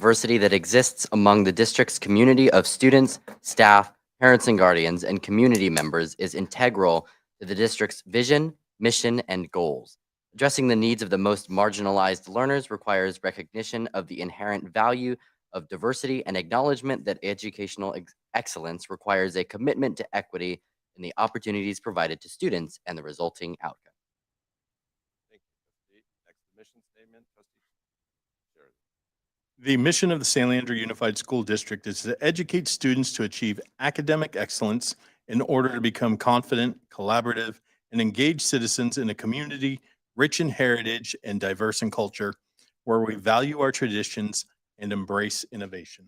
diversity that exists among the district's community of students, staff, parents and guardians, and community members is integral to the district's vision, mission, and goals. Addressing the needs of the most marginalized learners requires recognition of the inherent value of diversity and acknowledgement that educational excellence requires a commitment to equity in the opportunities provided to students and the resulting outcome. Thank you, trustee. Next, the mission statement, trustee Sheridan. The mission of the San Leandro Unified School District is to educate students to achieve academic excellence in order to become confident, collaborative, and engaged citizens in a community rich in heritage and diverse in culture, where we value our traditions and embrace innovation.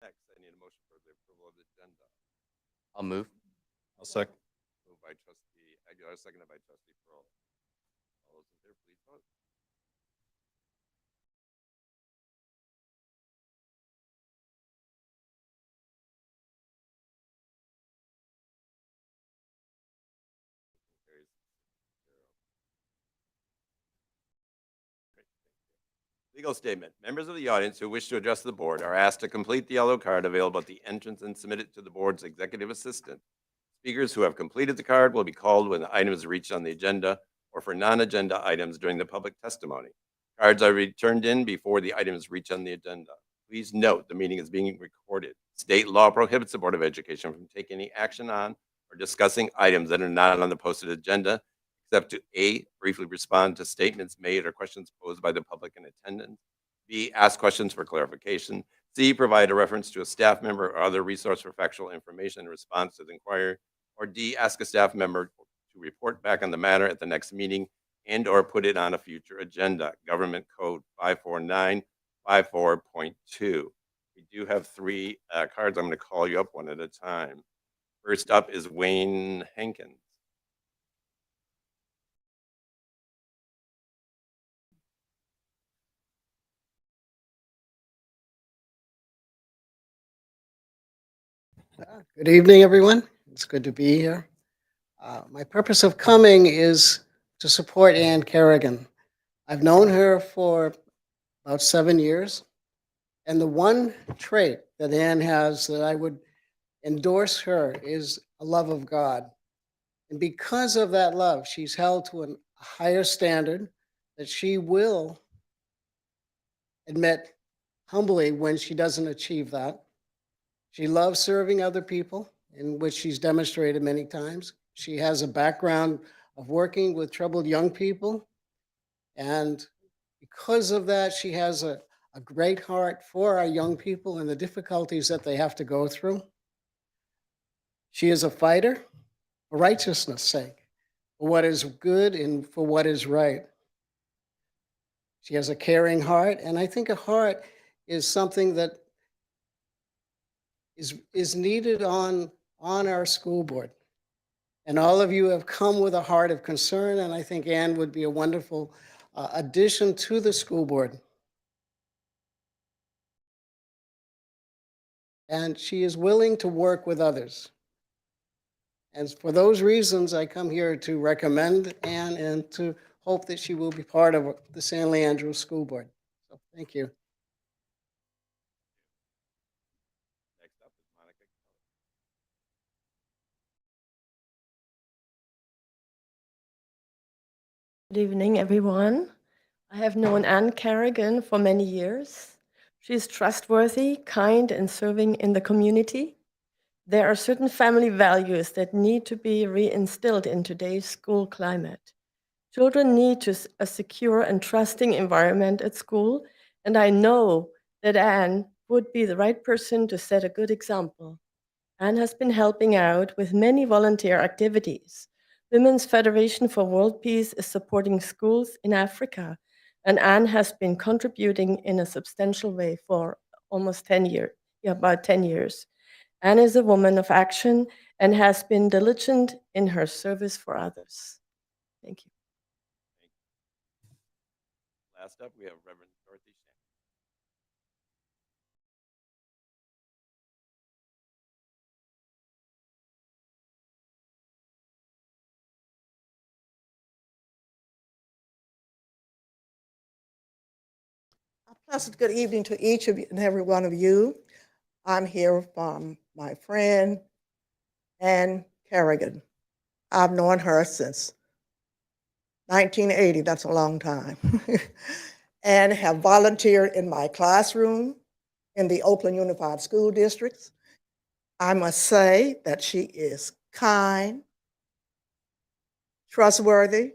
Next, I need a motion for the approval of the agenda. I'll move. I'll second. Moved by trustee Aguilar, seconded by trustee Pearl. All those in favor, please vote. Carries 6-0. Great, thank you. Legal statement. Members of the audience who wish to address the board are asked to complete the yellow card available at the entrance and submit it to the board's executive assistant. Speakers who have completed the card will be called when the item is reached on the agenda or for non-agenda items during the public testimony. Cards are returned in before the item is reached on the agenda. Please note the meeting is being recorded. State law prohibits the Board of Education from taking any action on or discussing items that are not on the posted agenda, except to A, briefly respond to statements made or questions posed by the public in attendance, B, ask questions for clarification, C, provide a reference to a staff member or other resource for factual information in response to the inquiry, or D, ask a staff member to report back on the matter at the next meeting and or put it on a future agenda. Government Code 54954.2. We do have three cards. I'm going to call you up one at a time. First up is Wayne Hankins. Good evening, everyone. It's good to be here. My purpose of coming is to support Ann Kerrigan. I've known her for about 7 years, and the one trait that Ann has that I would endorse her is a love of God. And because of that love, she's held to a higher standard that she will admit humbly when she doesn't achieve that. She loves serving other people, in which she's demonstrated many times. She has a background of working with troubled young people. And because of that, she has a great heart for our young people and the difficulties that they have to go through. She is a fighter for righteousness' sake, for what is good and for what is right. She has a caring heart, and I think a heart is something that is needed on our school board. And all of you have come with a heart of concern, and I think Ann would be a wonderful addition to the school board. And she is willing to work with others. And for those reasons, I come here to recommend Ann and to hope that she will be part of the San Leandro School Board. So thank you. Next up is Monica Kelly. Good evening, everyone. I have known Ann Kerrigan for many years. She's trustworthy, kind, and serving in the community. There are certain family values that need to be reinstilled in today's school climate. Children need a secure and trusting environment at school, and I know that Ann would be the right person to set a good example. Ann has been helping out with many volunteer activities. Women's Federation for World Peace is supporting schools in Africa, and Ann has been contributing in a substantial way for almost 10 years, about 10 years. Ann is a woman of action and has been diligent in her service for others. Thank you. Last up, we have Reverend Dorothy Shank. A pleasant good evening to each of you and every one of you. I'm here from my friend Ann Kerrigan. I've known her since 1980, that's a long time, and have volunteered in my classroom in the Oakland Unified School Districts. I must say that she is kind, trustworthy.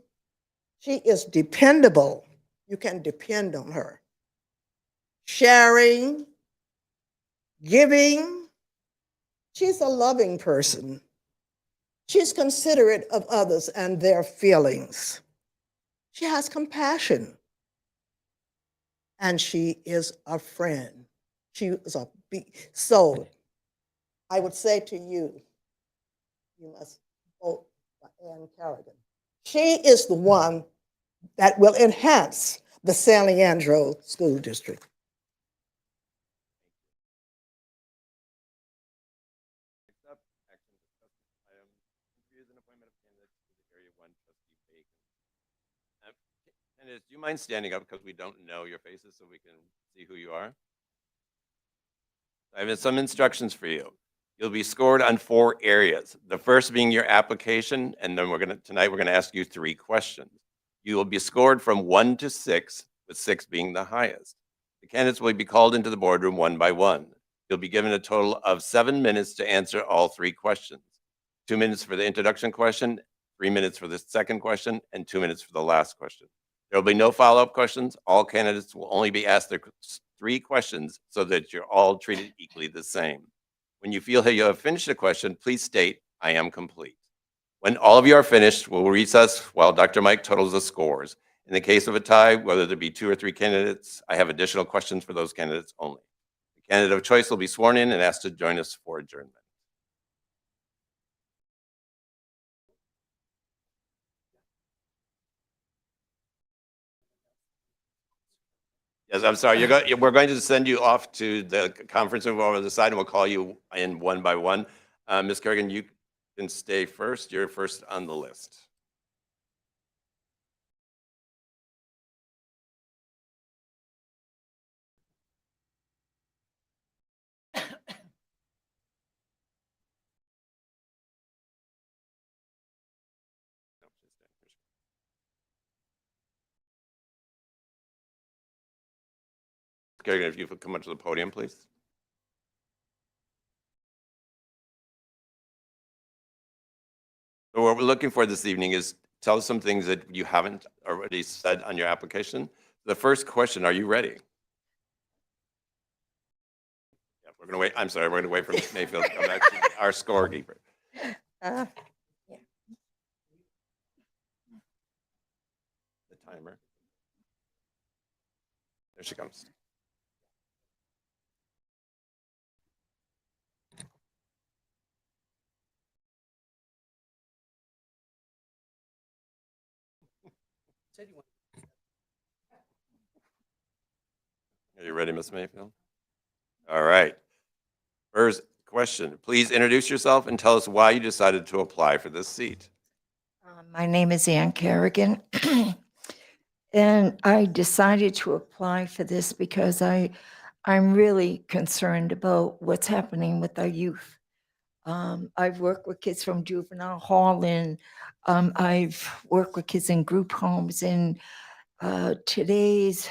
She is dependable. You can depend on her. Sharing, giving. She's a loving person. She's considerate of others and their feelings. She has compassion. And she is a friend. She is a big, so I would say to you, you must vote for Ann Kerrigan. She is the one that will enhance the San Leandro School District. Next up, action discussion item, interviews and appointment of candidates to the Area 1 trustee vacancy. Candidates, do you mind standing up because we don't know your faces so we can see who you are? I have some instructions for you. You'll be scored on 4 areas. The first being your application, and then tonight we're gonna ask you 3 questions. You will be scored from 1 to 6, with 6 being the highest. The candidates will be called into the boardroom one by one. You'll be given a total of 7 minutes to answer all 3 questions. 2 minutes for the introduction question, 3 minutes for the second question, and 2 minutes for the last question. There will be no follow-up questions. All candidates will only be asked their 3 questions so that you're all treated equally the same. When you feel that you have finished a question, please state, "I am complete." When all of you are finished, we'll recess while Dr. Mike totals the scores. In the case of a tie, whether there be 2 or 3 candidates, I have additional questions for those candidates only. The candidate of choice will be sworn in and asked to join us for adjournment. Yes, I'm sorry. We're going to send you off to the conference room over the side, and we'll call you in one by one. Ms. Kerrigan, you can stay first. You're first on the list. Kerrigan, if you could come up to the podium, please. So what we're looking for this evening is tell us some things that you haven't already said on your application. The first question, are you ready? Yeah, we're gonna wait. I'm sorry, we're gonna wait for Ms. Mayfield to come back to our scorekeeper. Uh, The timer. There she comes. Are you ready, Ms. Mayfield? All right. First question, please introduce yourself and tell us why you decided to apply for this seat. My name is Ann Kerrigan, and I decided to apply for this because I'm really concerned about what's happening with our youth. I've worked with kids from juvenile hall, and I've worked with kids in group homes, and today's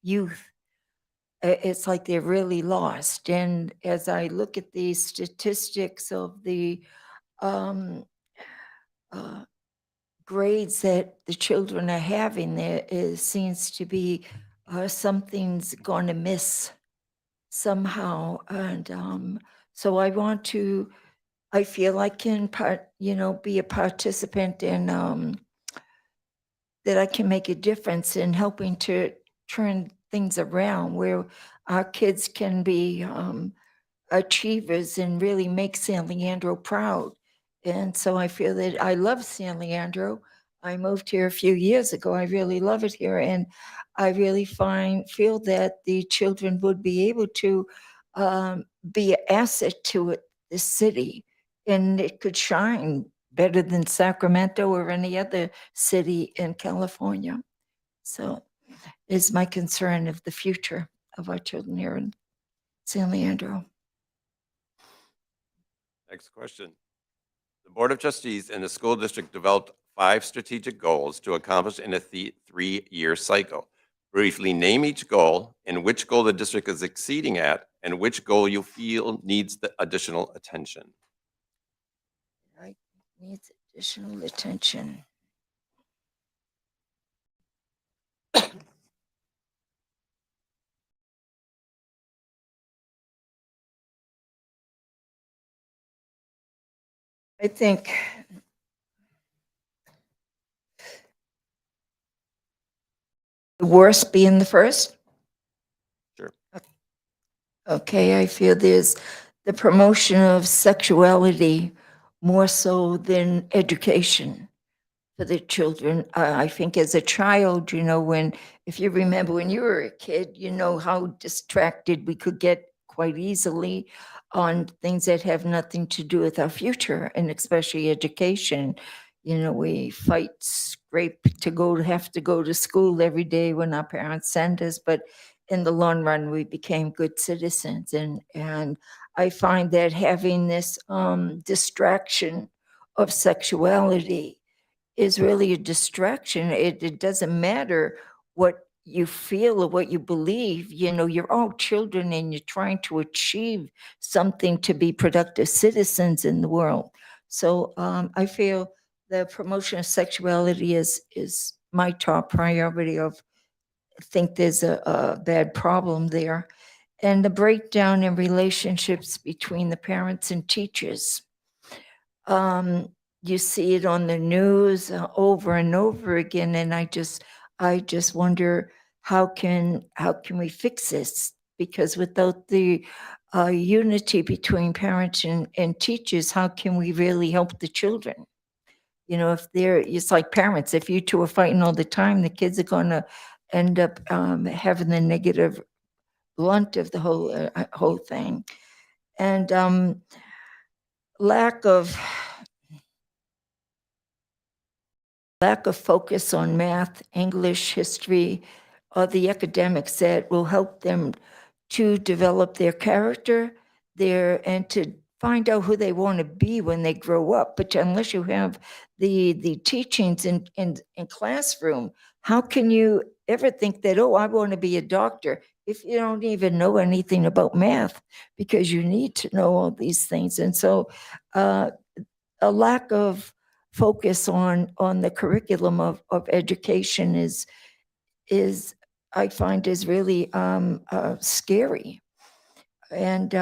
youth, it's like they're really lost. And as I look at the statistics of the uh, grades that the children are having, seems to be something's going to miss somehow. And so I feel I can be a participant in that I can make a difference in helping to turn things around where our kids can be achievers and really make San Leandro proud. And so I feel that I love San Leandro. I moved here a few years ago. I really love it here. And I really feel that the children would be able to be an asset to the city, and it could shine better than Sacramento or any other city in California. So is my concern of the future of our children here in San Leandro. Next question. The Board of Trustees and the school district developed 5 strategic goals to accomplish in a 3-year cycle. Briefly name each goal and which goal the district is exceeding at and which goal you feel needs the additional attention. Right, needs additional attention. I think the worst being the first. Sure. Okay, I feel there's the promotion of sexuality more so than education for the children. I think as a child, if you remember when you were a kid, you know how distracted we could get quite easily on things that have nothing to do with our future, and especially education. We fight, scrape have to go to school every day when our parents send us, but in the long run, we became good citizens. And I find that having this distraction of sexuality is really a distraction. It doesn't matter what you feel or what you believe. You're all children and you're trying to achieve something to be productive citizens in the world. So I feel the promotion of sexuality is my top priority. I think there's a bad problem there. And the breakdown in relationships between the parents and teachers. You see it on the news over and over again, and I just wonder how can we fix this? Because without the unity between parents and teachers, how can we really help the children? If it's like parents, if you two are fighting all the time, the kids are going to end up having the negative blunt of the whole thing. And lack of focus on math, English, history, or the academics that will help them to develop their character and to find out who they want to be when they grow up. But unless you have the teachings in classroom, how can you ever think that, oh, I want to be a doctor, if you don't even know anything about math? Because you need to know all these things. And so a lack of focus on the curriculum of education is I find is really scary. And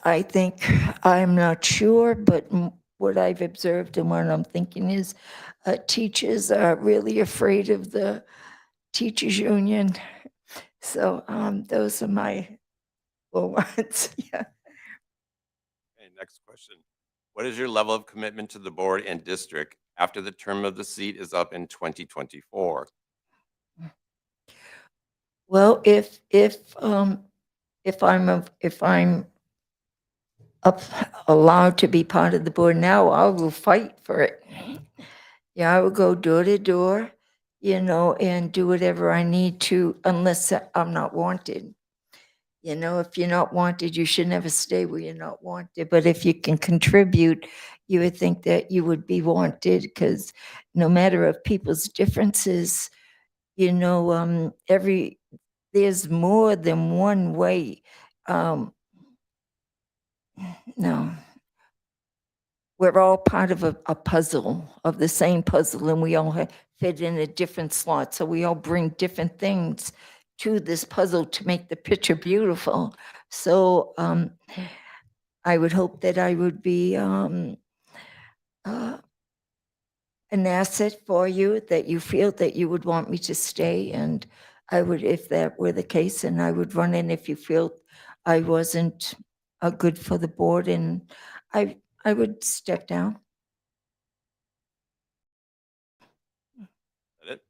I think, I'm not sure, but what I've observed and what I'm thinking is teachers are really afraid of the teachers union. So those are my words. Yeah. Okay, next question. What is your level of commitment to the board and district after the term of the seat is up in 2024? Well, if I'm allowed to be part of the board now, I will fight for it. Yeah, I will go door to door, and do whatever I need to, unless I'm not wanted. If you're not wanted, you should never stay where you're not wanted. But if you can contribute, you would think that you would be wanted, because no matter of people's differences, there's more than one way. No, we're all part of a puzzle, of the same puzzle, and we all fit in a different slot. So we all bring different things to this puzzle to make the picture beautiful. So I would hope that I would be an asset for you, that you feel that you would want me to stay. And I would, if that were the case, and I would run in if you feel I wasn't good for the board, and I would step down. Is that it?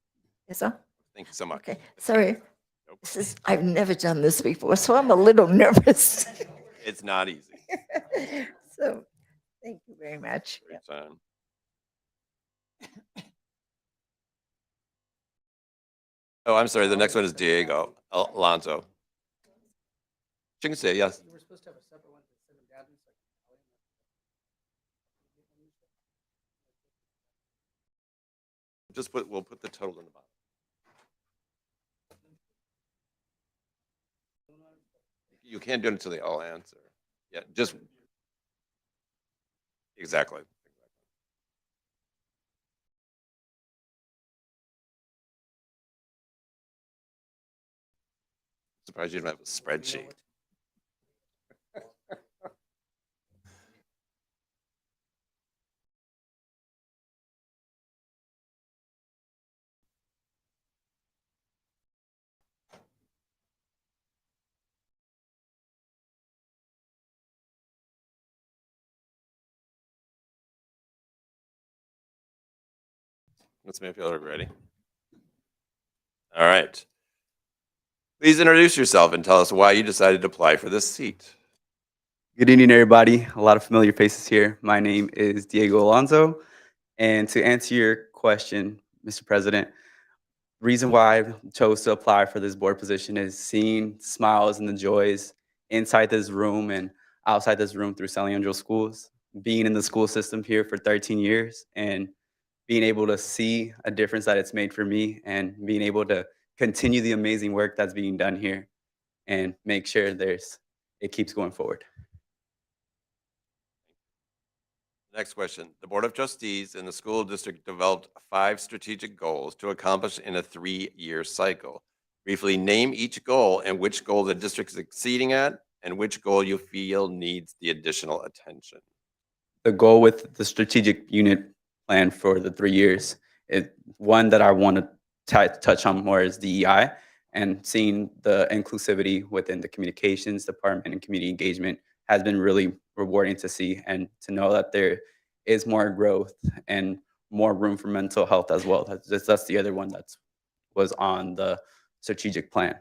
Yes, sir? Thank you so much. Okay, sorry. Nope. I've never done this before, so I'm a little nervous. It's not easy. So, thank you very much. Great time. Oh, I'm sorry. The next one is Diego Alonso. You can say yes. You were supposed to have a separate one for Sim and Gavin, so We'll put the total in the bottom. You can't do it until they all answer. Yeah, just exactly. Surprised you don't have a spreadsheet. Let's make feel ready. All right. Please introduce yourself and tell us why you decided to apply for this seat. Good evening, everybody. A lot of familiar faces here. My name is Diego Alonso. And to answer your question, Mr. President, the reason why I chose to apply for this board position is seeing smiles and the joys inside this room and outside this room through San Leandro schools, being in the school system here for 13 years and being able to see a difference that it's made for me and being able to continue the amazing work that's being done here and make sure it keeps going forward. Next question. The Board of Trustees and the school district developed 5 strategic goals to accomplish in a 3-year cycle. Briefly name each goal and which goal the district is exceeding at and which goal you feel needs the additional attention. The goal with the strategic unit plan for the 3 years, one that I want to touch on more is DEI and seeing the inclusivity within the communications department and community engagement has been really rewarding to see and to know that there is more growth and more room for mental health as well. That's the other one that was on the strategic plan.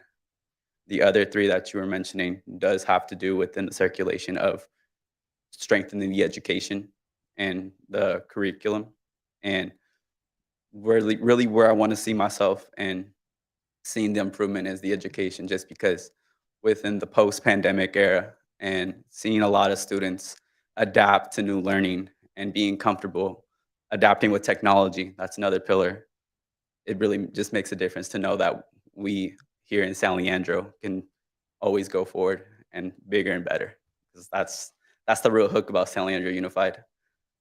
The other 3 that you were mentioning does have to do within the circulation of strengthening the education and the curriculum and really where I want to see myself and seeing the improvement is the education just because within the post-pandemic era and seeing a lot of students adapt to new learning and being comfortable adapting with technology, that's another pillar. It really just makes a difference to know that we here in San Leandro can always go forward and bigger and better. 'Cause that's the real hook about San Leandro Unified.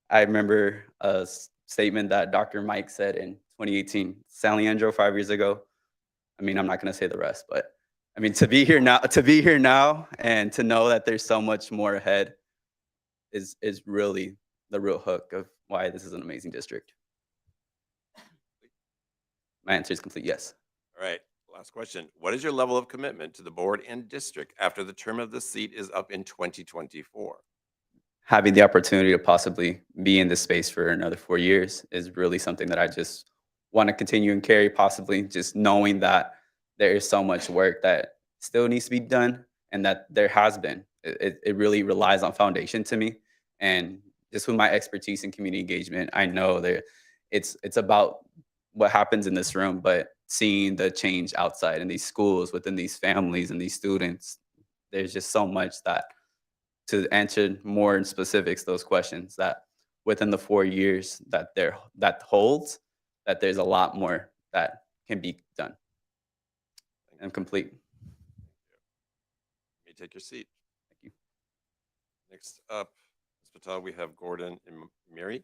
I remember a statement that Dr. Mike said in 2018, San Leandro 5 years ago. I mean, I'm not gonna say the rest, but I mean, to be here now and to know that there's so much more ahead is really the real hook of why this is an amazing district. My answer is complete yes. All right. Last question. What is your level of commitment to the board and district after the term of the seat is up in 2024? Having the opportunity to possibly be in this space for another 4 years is really something that I just want to continue and carry, possibly just knowing that there is so much work that still needs to be done and that there has been. It really relies on foundation to me. And just with my expertise in community engagement, I know that it's about what happens in this room, but seeing the change outside in these schools, within these families and these students, there's just so much that to answer more in specifics those questions that within the 4 years that holds that there's a lot more that can be done and complete. You may take your seat. Thank you. Next up, Ms. Patel, we have Gordon and Mary.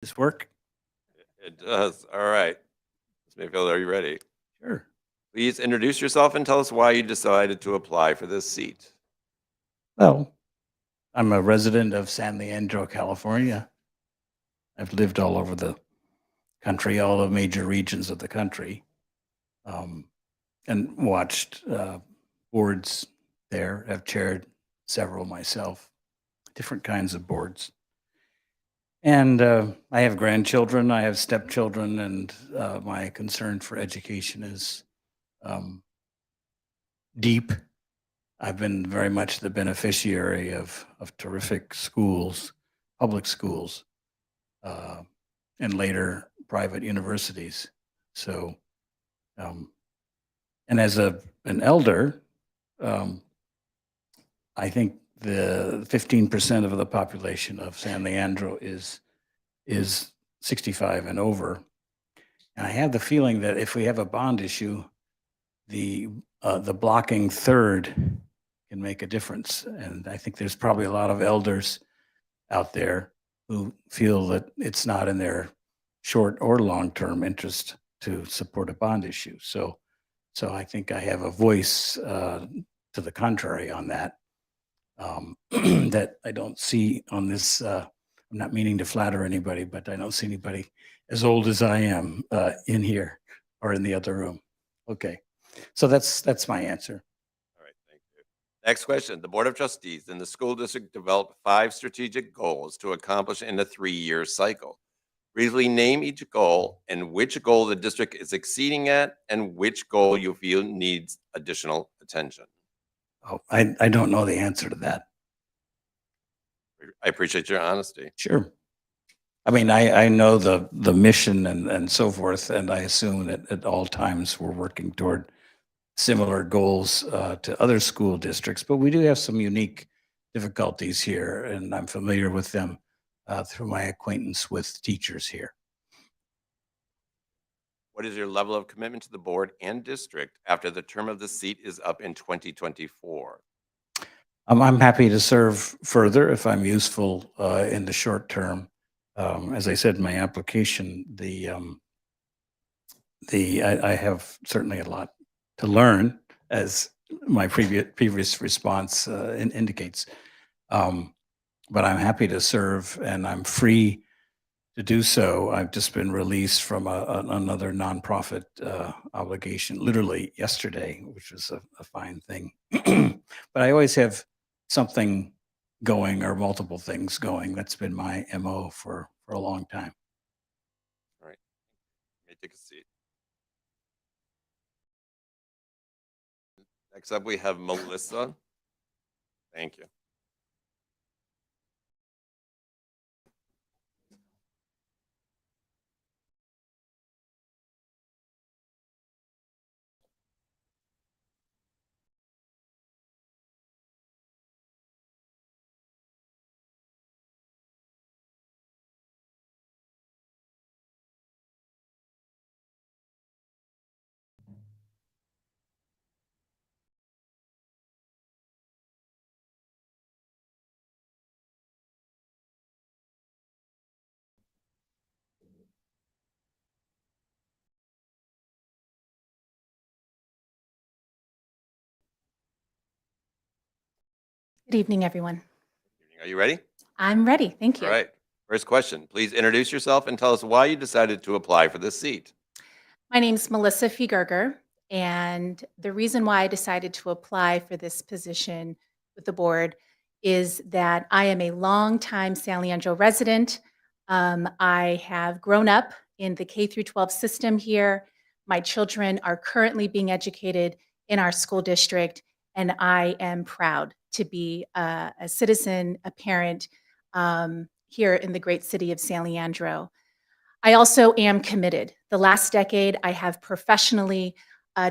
this work? It does. All right. Ms. Mayfield, are you ready? Sure. Please introduce yourself and tell us why you decided to apply for this seat. Well, I'm a resident of San Leandro, California. I've lived all over the country, all the major regions of the country, and watched boards there. I've chaired several myself, different kinds of boards. And I have grandchildren, I have stepchildren, and my concern for education is deep. I've been very much the beneficiary of terrific schools, public schools, and later private universities. So, and as an elder, I think the 15% of the population of San Leandro is 65 and over. And I have the feeling that if we have a bond issue, the blocking third can make a difference. And I think there's probably a lot of elders out there who feel that it's not in their short or long-term interest to support a bond issue. So I think I have a voice to the contrary on that, that I don't see on this. I'm not meaning to flatter anybody, but I don't see anybody as old as I am in here or in the other room. Okay, so that's my answer. All right, thank you. Next question. The Board of Trustees and the school district developed 5 strategic goals to accomplish in a 3-year cycle. Briefly name each goal and which goal the district is exceeding at and which goal you feel needs additional attention. Oh, I don't know the answer to that. I appreciate your honesty. Sure. I mean, I know the mission and so forth, and I assume that at all times we're working toward similar goals to other school districts, but we do have some unique difficulties here, and I'm familiar with them through my acquaintance with teachers here. What is your level of commitment to the board and district after the term of the seat is up in 2024? I'm happy to serve further if I'm useful in the short term. As I said in my application, I have certainly a lot to learn, as my previous response indicates. But I'm happy to serve, and I'm free to do so. I've just been released from another nonprofit obligation, literally yesterday, which was a fine thing. But I always have something going or multiple things going. That's been my MO for a long time. All right. You may take a seat. Next up, we have Melissa. Thank you. Good evening, everyone. Are you ready? I'm ready. Thank you. All right. First question. Please introduce yourself and tell us why you decided to apply for this seat. My name's Melissa Fiegerger, and the reason why I decided to apply for this position with the board is that I am a longtime San Leandro resident. I have grown up in the K through 12 system here. My children are currently being educated in our school district, and I am proud to be a citizen, a parent here in the great city of San Leandro. I also am committed. The last decade, I have professionally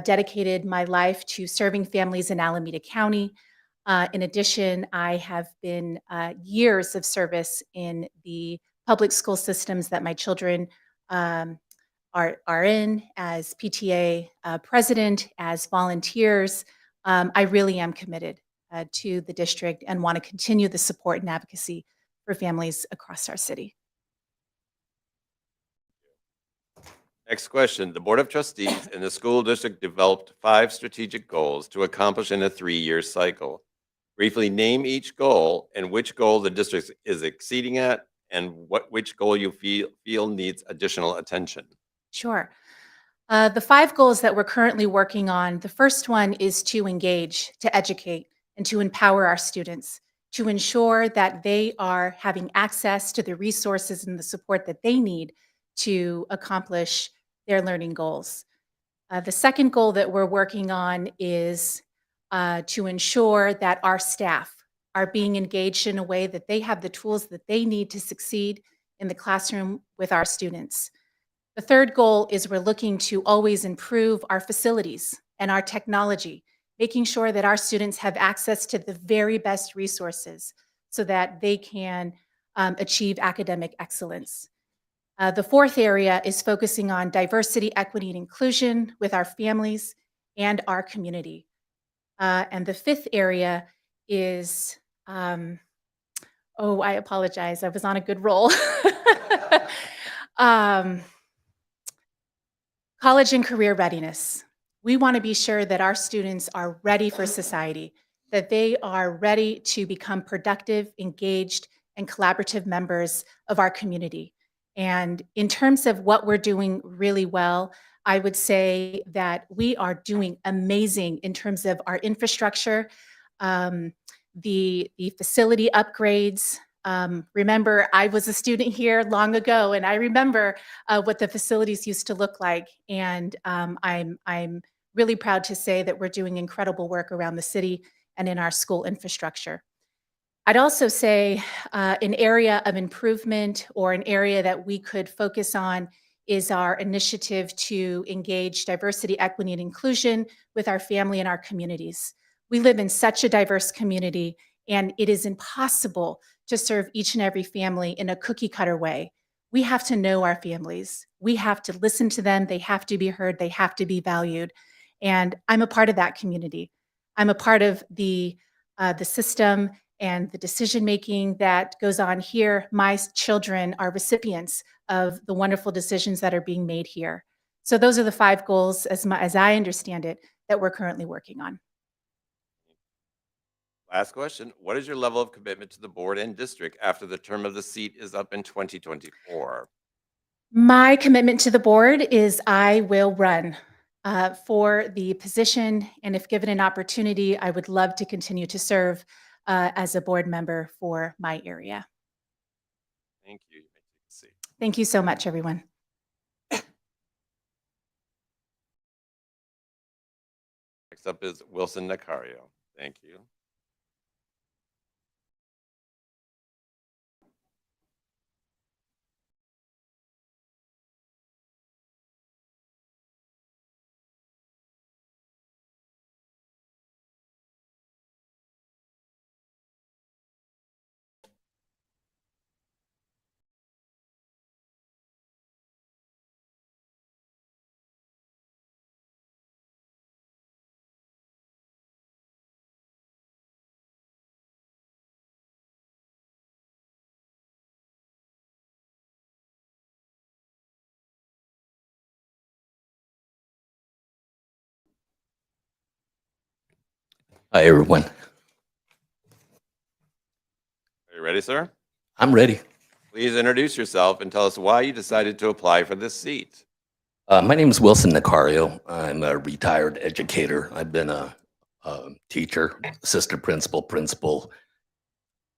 dedicated my life to serving families in Alameda County. In addition, I have been years of service in the public school systems that my children are in as PTA president, as volunteers. I really am committed to the district and want to continue the support and advocacy for families across our city. Next question. The Board of Trustees and the school district developed 5 strategic goals to accomplish in a 3-year cycle. Briefly name each goal and which goal the district is exceeding at and which goal you feel needs additional attention. Sure. The 5 goals that we're currently working on, the first one is to engage, to educate, and to empower our students, to ensure that they are having access to the resources and the support that they need to accomplish their learning goals. The second goal that we're working on is to ensure that our staff are being engaged in a way that they have the tools that they need to succeed in the classroom with our students. The third goal is we're looking to always improve our facilities and our technology, making sure that our students have access to the very best resources so that they can achieve academic excellence. The fourth area is focusing on diversity, equity, and inclusion with our families and our community. And the fifth area is, oh, I apologize. I was on a good roll. College and career readiness. We want to be sure that our students are ready for society, that they are ready to become productive, engaged, and collaborative members of our community. And in terms of what we're doing really well, I would say that we are doing amazing in terms of our infrastructure, the facility upgrades. Remember, I was a student here long ago, and I remember what the facilities used to look like. And I'm really proud to say that we're doing incredible work around the city and in our school infrastructure. I'd also say an area of improvement or an area that we could focus on is our initiative to engage diversity, equity, and inclusion with our family and our communities. We live in such a diverse community, and it is impossible to serve each and every family in a cookie cutter way. We have to know our families. We have to listen to them. They have to be heard. They have to be valued. And I'm a part of that community. I'm a part of the system and the decision-making that goes on here. My children are recipients of the wonderful decisions that are being made here. So those are the 5 goals, as I understand it, that we're currently working on. Last question. What is your level of commitment to the board and district after the term of the seat is up in 2024? My commitment to the board is I will run for the position, and if given an opportunity, I would love to continue to serve as a board member for my area. Thank you. You may take a seat. Thank you so much, everyone. Next up is Wilson Nacario. Thank you. Hi, everyone. Are you ready, sir? I'm ready. Please introduce yourself and tell us why you decided to apply for this seat. My name is Wilson Nacario. I'm a retired educator. I've been a teacher, assistant principal, principal,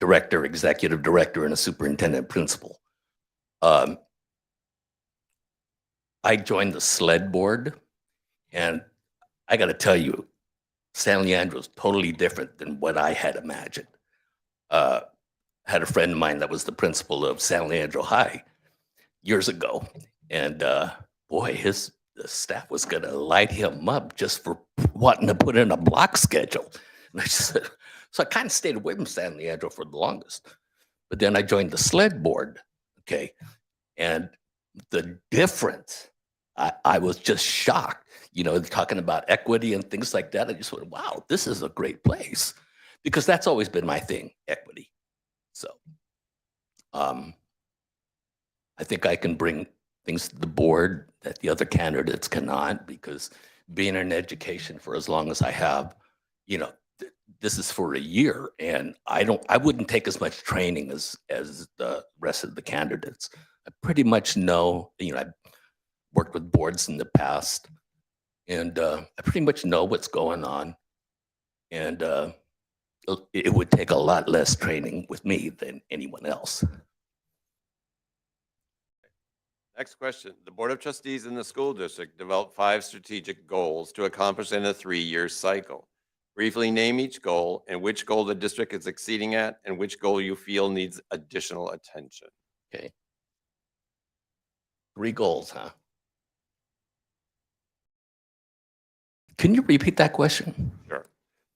director, executive director, and a superintendent principal. I joined the SLED board, and I got to tell you, San Leandro is totally different than what I had imagined. Had a friend of mine that was the principal of San Leandro High years ago, and boy, the staff was going to light him up just for wanting to put in a block schedule. And I said, so I kind of stayed away from San Leandro for the longest. But then I joined the SLED board, okay, and the difference, I was just shocked. You know, talking about equity and things like that. I just went, wow, this is a great place, because that's always been my thing, equity. So I think I can bring things to the board that the other candidates cannot, because being in education for as long as I have, you know, this is for a year, and I wouldn't take as much training as the rest of the candidates. I pretty much know, you know, I've worked with boards in the past, and I pretty much know what's going on, and it would take a lot less training with me than anyone else. Next question. The Board of Trustees in the school district developed 5 strategic goals to accomplish in a 3-year cycle. Briefly name each goal and which goal the district is exceeding at and which goal you feel needs additional attention. Okay. 3 goals, huh? Can you repeat that question? Sure.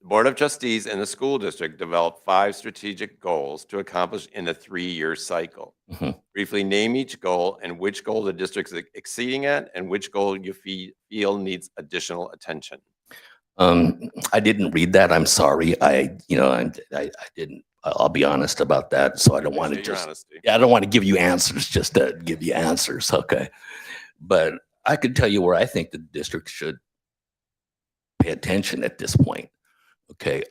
The Board of Trustees and the school district developed 5 strategic goals to accomplish in a 3-year cycle. Mhm. Briefly name each goal and which goal the district is exceeding at and which goal you feel needs additional attention. I didn't read that. I'm sorry. I didn't. I'll be honest about that. So I don't want to Appreciate your just. honesty. Yeah, I don't want to give you answers just to give you answers. Okay, but I can tell you where I think the district should pay attention at this point. Okay.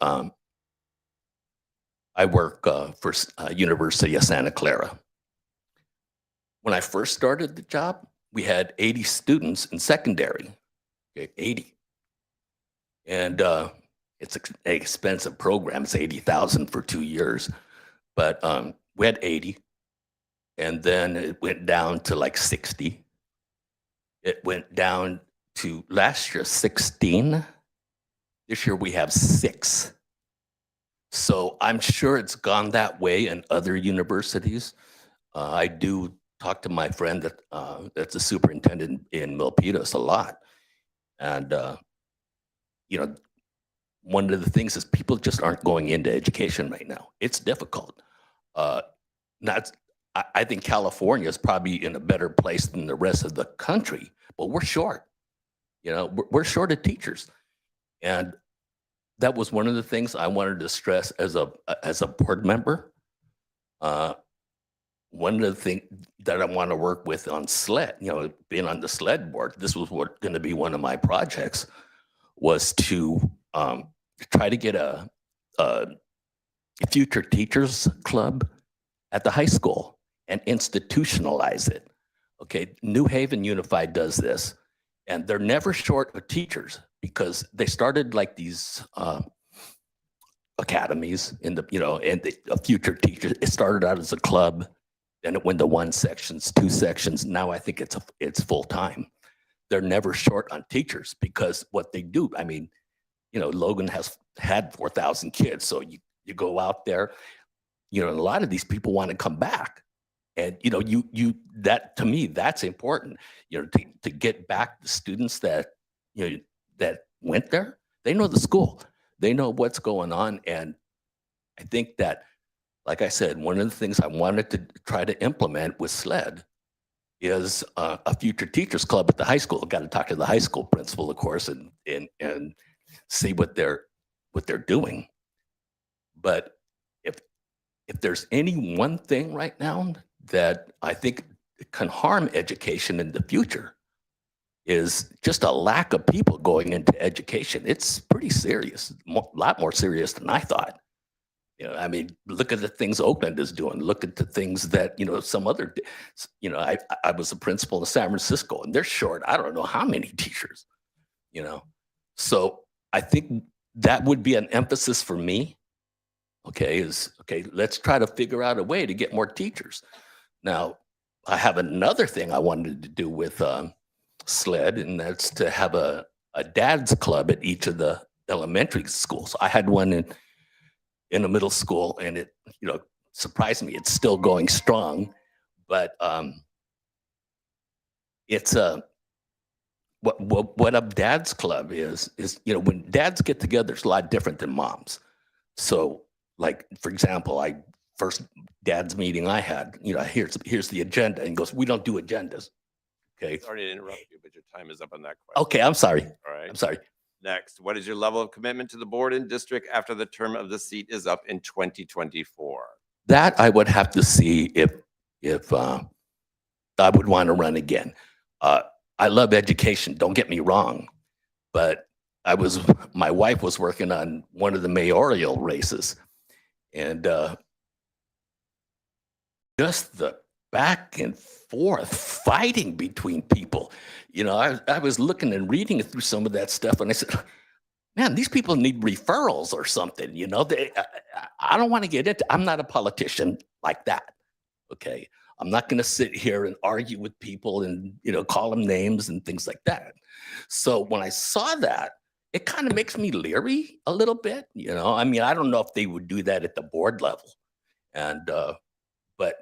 I work for University of Santa Clara. When I first started the job, we had 80 students in secondary. Okay, 80. And it's an expensive program. It's $80,000 for 2 years, but we had 80, and then it went down to like 60. It went down to last year 16. This year we have 6. So I'm sure it's gone that way in other universities. I do talk to my friend that's a superintendent in Milpitas a lot, and you know, one of the things is people just aren't going into education right now. It's difficult. I think California is probably in a better place than the rest of the country, but we're short. You know, we're short of teachers, and that was one of the things I wanted to stress as a board member. One of the things that I want to work with on SLED, you know, being on the SLED board, this was going to be one of my projects, was to try to get a future teachers club at the high school and institutionalize it. Okay, New Haven Unified does this, and they're never short of teachers because they started like these academies in the, you know, and a future teachers. It started out as a club, then it went to 1 sections, 2 sections. Now I think it's full time. They're never short on teachers because what they do, I mean, you know, Logan has had 4,000 kids. So you go out there, you know, and a lot of these people want to come back. And, you know, that to me, that's important, you know, to get back the students that, you know, that went there. They know the school, they know what's going on. And I think that, like I said, one of the things I wanted to try to implement with SLED is a future teachers club at the high school. Got to talk to the high school principal, of course, and see what they're doing. But if there's any one thing right now that I think can harm education in the future, is just a lack of people going into education. It's pretty serious, a lot more serious than I thought. You know, I mean, look at the things Oakland is doing. Look at the things that, you know, some other, you know, I was a principal in San Francisco, and they're short, I don't know how many teachers, you know. So I think that would be an emphasis for me. Okay, let's try to figure out a way to get more teachers. Now, I have another thing I wanted to do with SLED, and that's to have a dad's club at each of the elementary schools. I had one in a middle school, and it, you know, surprised me. It's still going strong, but it's what a dad's club is, you know, when dads get together, it's a lot different than moms. So, like, for example, first dad's meeting I had, you know, here's the agenda, and he goes, we don't do agendas. Okay. Sorry to interrupt you, but your time is up on that question. Okay, I'm sorry. All right. I'm sorry. Next, what is your level of commitment to the board and district after the term of the seat is up in 2024? That I would have to see if I would want to run again. I love education, don't get me wrong, but my wife was working on one of the mayoral races, and just the back and forth fighting between people. You know, I was looking and reading through some of that stuff, and I said, man, these people need referrals or something. You know, I don't want to get into. I'm not a politician like that. Okay, I'm not going to sit here and argue with people and call them names and things like that. So when I saw that, it kind of makes me leery a little bit. I mean, I don't know if they would do that at the board level, and but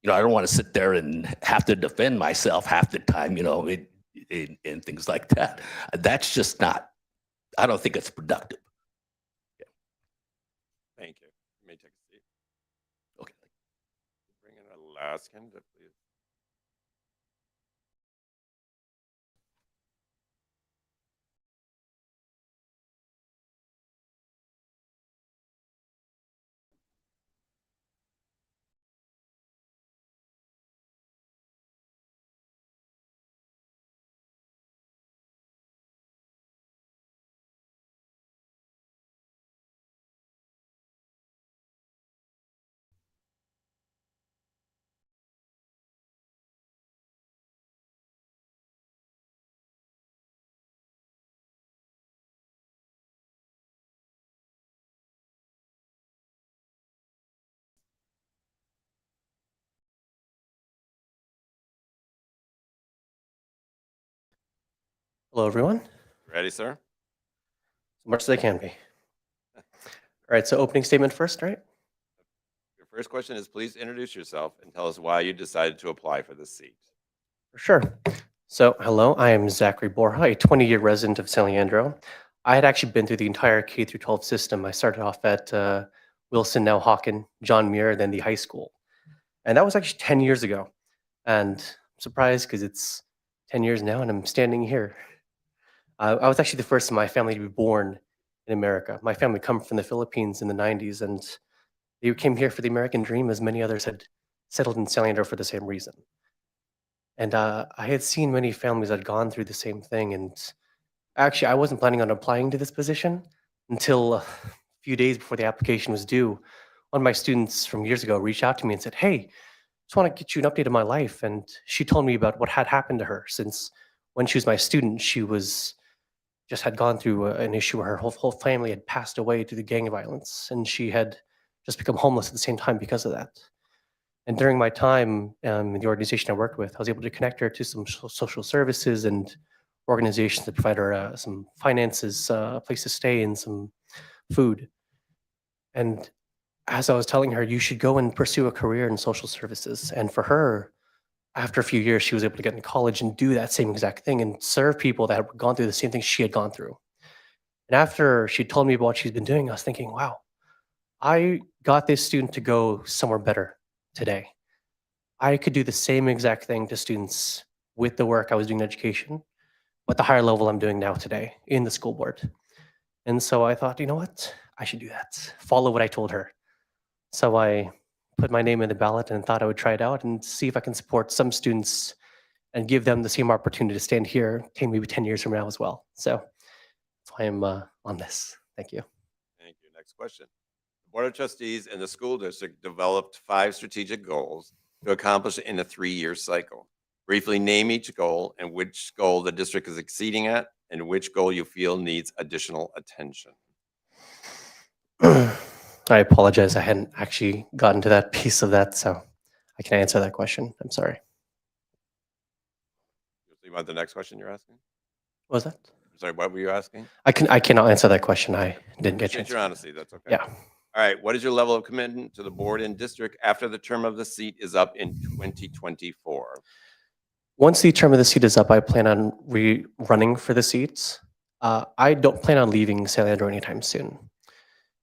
I don't want to sit there and have to defend myself half the time. And things like that. That's just not. I don't think it's productive. Thank you. You may take a seat. Okay. Bring in our last candidate, please. Hello, everyone. Ready, sir? As much as I can be. All right, so opening statement first, right? Your first question is, please introduce yourself and tell us why you decided to apply for this seat. For sure. So, hello, I am Zachary Borja, a 20-year resident of San Leandro. I had actually been through the entire K through 12 system. I started off at Wilson, now Hawken, John Muir, then the high school. And that was actually 10 years ago. And I'm surprised because it's 10 years now and I'm standing here. I was actually the first in my family to be born in America. My family come from the Philippines in the 90s, and they came here for the American dream, as many others had settled in San Leandro for the same reason. And I had seen many families that had gone through the same thing. And actually, I wasn't planning on applying to this position until a few days before the application was due. One of my students from years ago reached out to me and said, "Hey, just want to get you an update of my life." And she told me about what had happened to her since when she was my student, she was just had gone through an issue where her whole family had passed away due to gang violence, and she had just become homeless at the same time because of that. And during my time in the organization I worked with, I was able to connect her to some social services and organizations that provide her some finances, a place to stay, and some food. And as I was telling her, you should go and pursue a career in social services. And for her, after a few years, she was able to get into college and do that same exact thing and serve people that had gone through the same thing she had gone through. And after she told me about what she's been doing, I was thinking, wow, I got this student to go somewhere better today. I could do the same exact thing to students with the work I was doing in education, but the higher level I'm doing now today in the school board. And so I thought, you know what? I should do that. Follow what I told her. So I put my name in the ballot and thought I would try it out and see if I can support some students and give them the same opportunity to stand here maybe 10 years from now as well. So that's why I'm on this. Thank you. Thank you. Next question. The Board of Trustees and the school district developed 5 strategic goals to accomplish in a 3-year cycle. Briefly name each goal and which goal the district is exceeding at and which goal you feel needs additional attention. I apologize. I hadn't actually gotten to that piece of that, so I can answer that question. I'm sorry. You want the next question you're asking? What was that? I'm sorry, what were you asking? I cannot answer that question. I didn't get a Appreciate chance. your honesty. That's okay. Yeah. All right. What is your level of commitment to the board and district after the term of the seat is up in 2024? Once the term of the seat is up, I plan on running for the seats. I don't plan on leaving San Leandro anytime soon.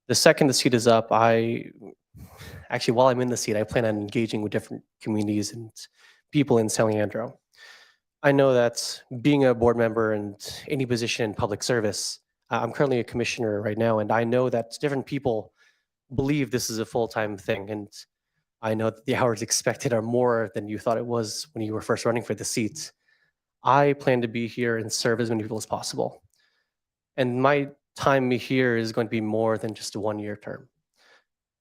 The second the seat is up, actually, while I'm in the seat, I plan on engaging with different communities and people in San Leandro. I know that being a board member and any position in public service, I'm currently a commissioner right now, and I know that different people believe this is a full-time thing. And I know that the hours expected are more than you thought it was when you were first running for the seat. I plan to be here and serve as many people as possible. And my time here is going to be more than just a 1-year term.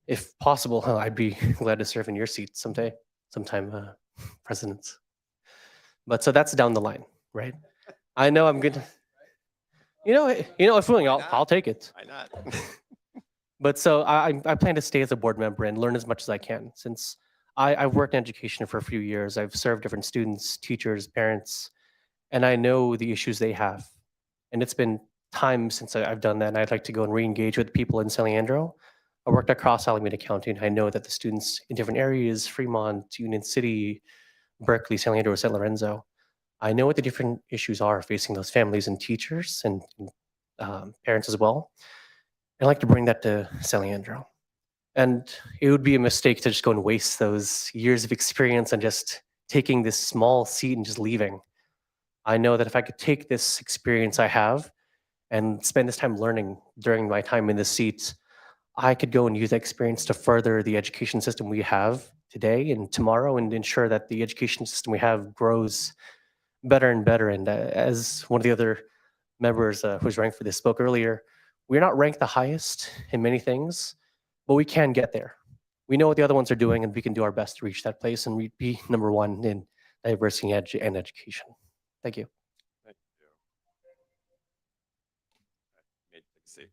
If possible, I'd be glad to serve in your seat sometime, presidents. But so that's down the line, right? I know I'm good. If willing, Why not? I'll take it. Why not? But so I plan to stay as a board member and learn as much as I can. Since I've worked in education for a few years, I've served different students, teachers, parents, and I know the issues they have. And it's been time since I've done that, and I'd like to go and re-engage with people in San Leandro. I worked across Alameda County, and I know that the students in different areas, Fremont, Union City, Berkeley, San Leandro, San Lorenzo, I know what the different issues are facing those families and teachers and parents as well. I'd like to bring that to San Leandro. And it would be a mistake to just go and waste those years of experience and just taking this small seat and just leaving. I know that if I could take this experience I have and spend this time learning during my time in this seat, I could go and use that experience to further the education system we have today and tomorrow and ensure that the education system we have grows better and better. And as one of the other members who's ranked for this spoke earlier, we're not ranked the highest in many things, but we can get there. We know what the other ones are doing, and we can do our best to reach that place and be number one in diversity and education. Thank you. Thank you. May take a seat.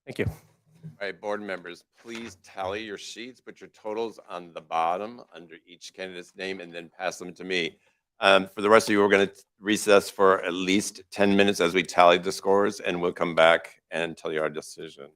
Thank you. All right, board members, please tally your sheets, put your totals on the bottom under each candidate's name, and then pass them to me. For the rest of you, we're going to recess for at least 10 minutes as we tally the scores, and we'll come back and tell you our decision.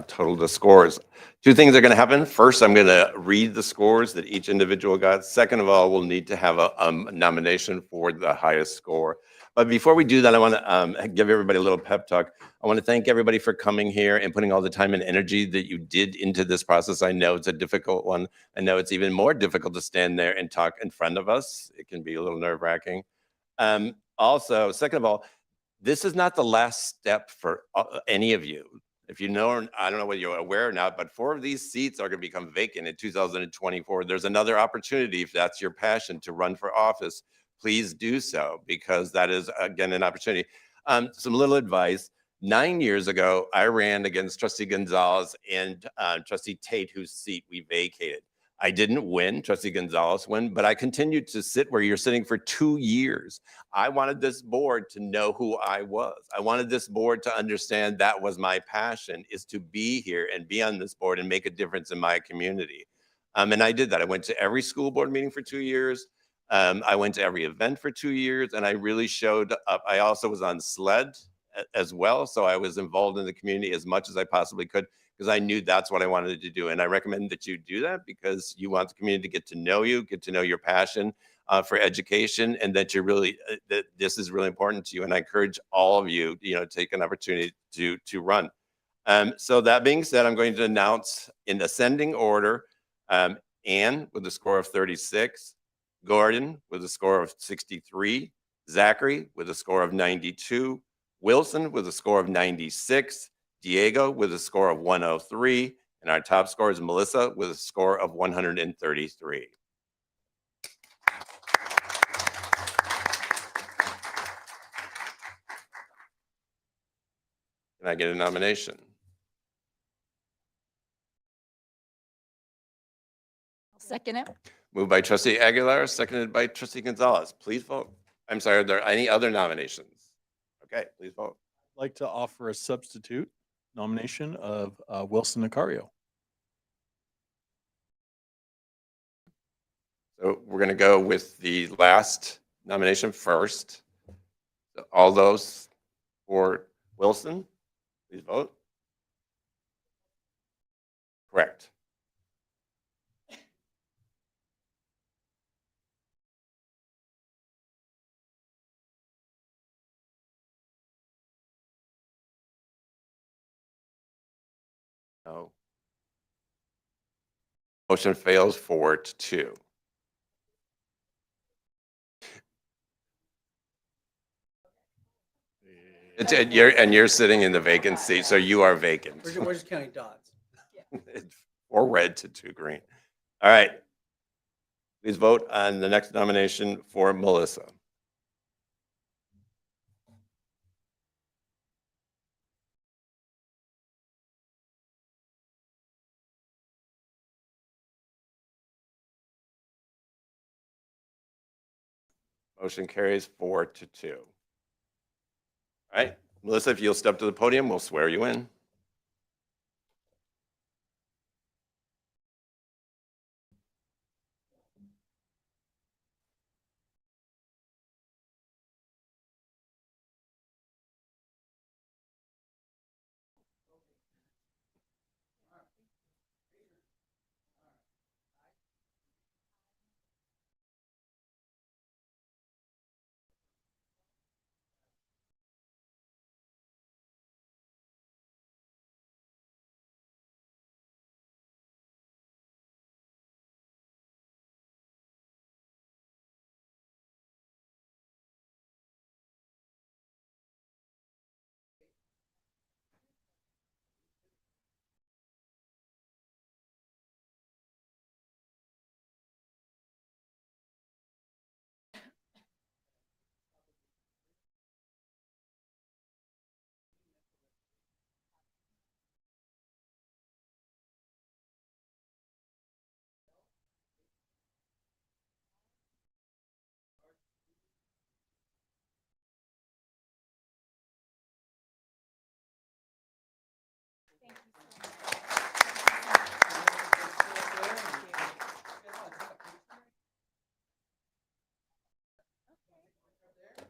total the scores. Two things are going to happen. First, I'm going to read the scores that each individual got. Second of all, we'll need to have a nomination for the highest score. But before we do that, I want to give everybody a little pep talk. I want to thank everybody for coming here and putting all the time and energy that you did into this process. I know it's a difficult one. I know it's even more difficult to stand there and talk in front of us. It can be a little nerve-wracking. Also, second of all, this is not the last step for any of you. If you know, I don't know whether you're aware or not, but 4 of these seats are going to become vacant in 2024. There's another opportunity, if that's your passion, to run for office. Please do so, because that is, again, an opportunity. Some little advice. 9 years ago, I ran against Trustee Gonzalez and Trustee Tate, whose seat we vacated. I didn't win, Trustee Gonzalez won, but I continued to sit where you're sitting for 2 years. I wanted this board to know who I was. I wanted this board to understand that was my passion, is to be here and be on this board and make a difference in my community. And I did that. I went to every school board meeting for 2 years. I went to every event for 2 years, and I really showed up. I also was on SLED as well, so I was involved in the community as much as I possibly could, because I knew that's what I wanted to do. And I recommend that you do that, because you want the community to get to know you, get to know your passion for education, and that you're really, that this is really important to you. And I encourage all of you, take an opportunity to run. So that being said, I'm going to announce in ascending order, Ann with a score of 36, Gordon with a score of 63, Zachary with a score of 92, Wilson with a score of 96, Diego with a score of 103, and our top score is Melissa with a score of 133. Can I get a nomination? Second it. Moved by Trustee Aguilar, seconded by Trustee Gonzalez. Please vote. I'm sorry, are there any other nominations? Okay, please vote. I'd like to offer a substitute nomination of Wilson Nicario. So we're going to go with the last nomination first. So all those for Wilson, please vote. Correct. No. Motion fails 4-2. You're sitting in the vacant seat, so you are vacant. We're just counting dots. It's 4 red to 2 green. All right. Please vote on the next nomination for Melissa. Motion carries 4-2. All right, Melissa, if you'll step to the podium, we'll swear you in.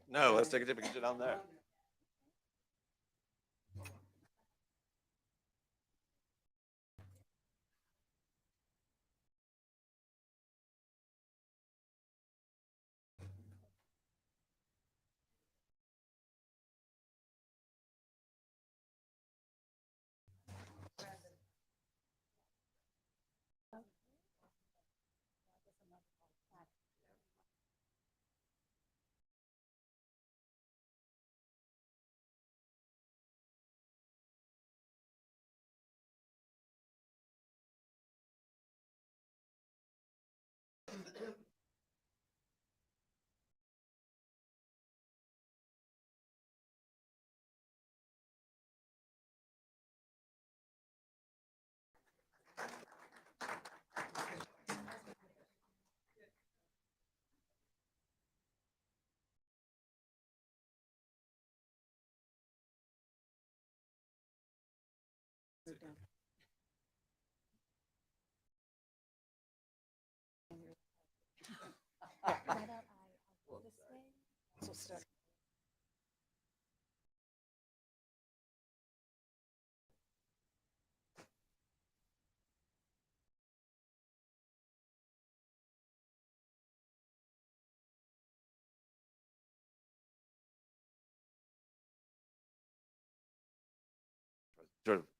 No, let's take a picture down there.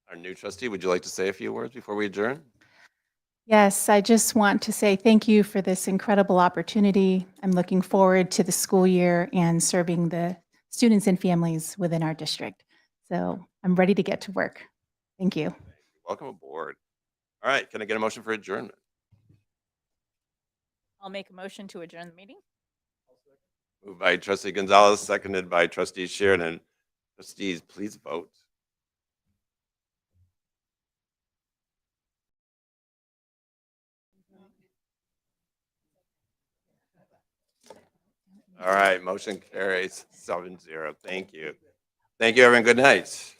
Our new trustee, would you like to say a few words before we adjourn? Yes, I just want to say thank you for this incredible opportunity. I'm looking forward to the school year and serving the students and families within our district. So I'm ready to get to work. Thank you. Welcome aboard. All right, can I get a motion for adjournment? I'll make a motion to adjourn the meeting. Moved by trustee Gonzalez, seconded by trustee Sheridan. Trustees, please vote. All right, motion carries 7-0. Thank you. Thank you, everyone. Good night.